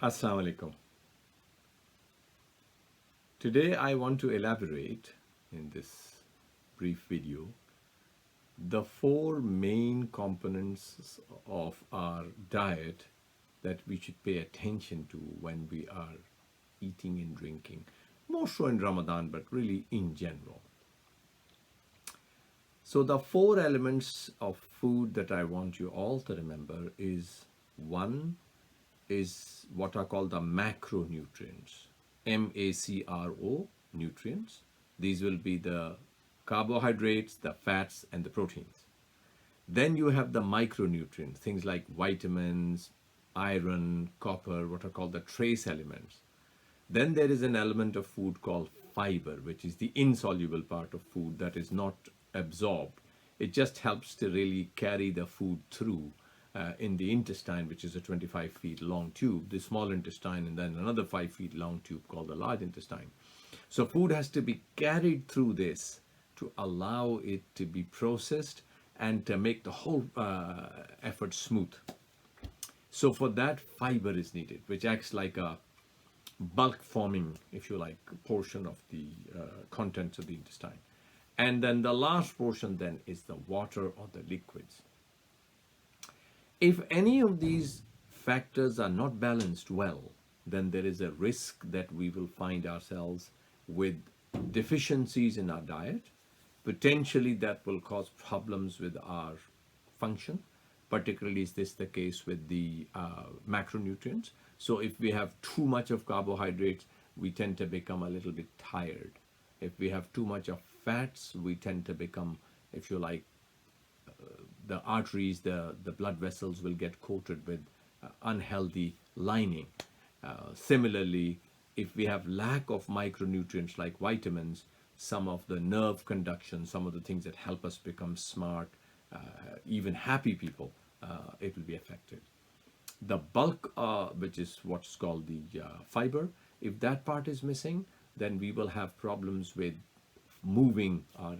Assalamu alaikum. Today I want to elaborate in this brief video the four main components of our diet that we should pay attention to when we are eating and drinking, more so in Ramadan, but really in general. So the four elements of food that I want you all to remember is one is what are called the macronutrients, MACRO nutrients. These will be the carbohydrates, the fats, and the proteins. Then you have the micronutrients, things like vitamins, iron, copper, what are called the trace elements. Then there is an element of food called fiber, which is the insoluble part of food that is not absorbed. It just helps to really carry the food through in the intestine, which is a 25 feet long tube, the small intestine, and then another 5 feet long tube called the large intestine. So food has to be carried through this to allow it to be processed and to make the whole effort smooth. So for that, fiber is needed, which acts like a bulk forming, if you like, portion of the contents of the intestine. And then the last portion then is the water or the liquids. If any of these factors are not balanced well, then there is a risk that we will find ourselves with deficiencies in our diet. Potentially that will cause problems with our function. Particularly is this the case with the macronutrients. So if we have too much of carbohydrates, we tend to become a little bit tired. If we have too much of fats, we tend to become, if you like, the arteries, the blood vessels will get coated with unhealthy lining. Similarly, if we have lack of micronutrients like vitamins, some of the nerve conduction, some of the things that help us become smart, even happy people, it will be affected. The bulk, which is what's called the fiber, if that part is missing, then we will have problems with moving our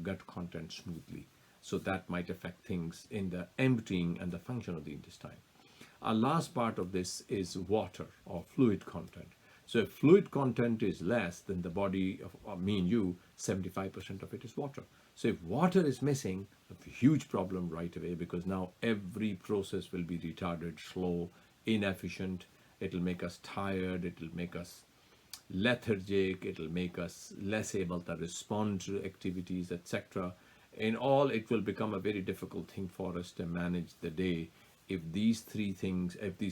gut content smoothly. So that might affect things in the emptying and the function of the intestine. Our last part of this is water or fluid content. So if fluid content is less, then the body of me and you, 75% of it is water. So if water is missing, a huge problem right away, because now every process will be retarded, slow, inefficient. It'll make us tired. It'll make us lethargic. It'll make us less able to respond to activities, etc. In all, it will become a very difficult thing for us to manage the day if these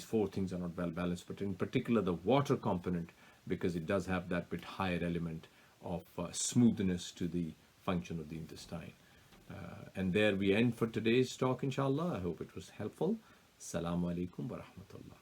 four things are not well balanced, but in particular the water component, because it does have that bit higher element of smoothness to the function of the intestine. And there we end for today's talk, inshallah. I hope it was helpful. Assalamu alaikum wa rahmatullah.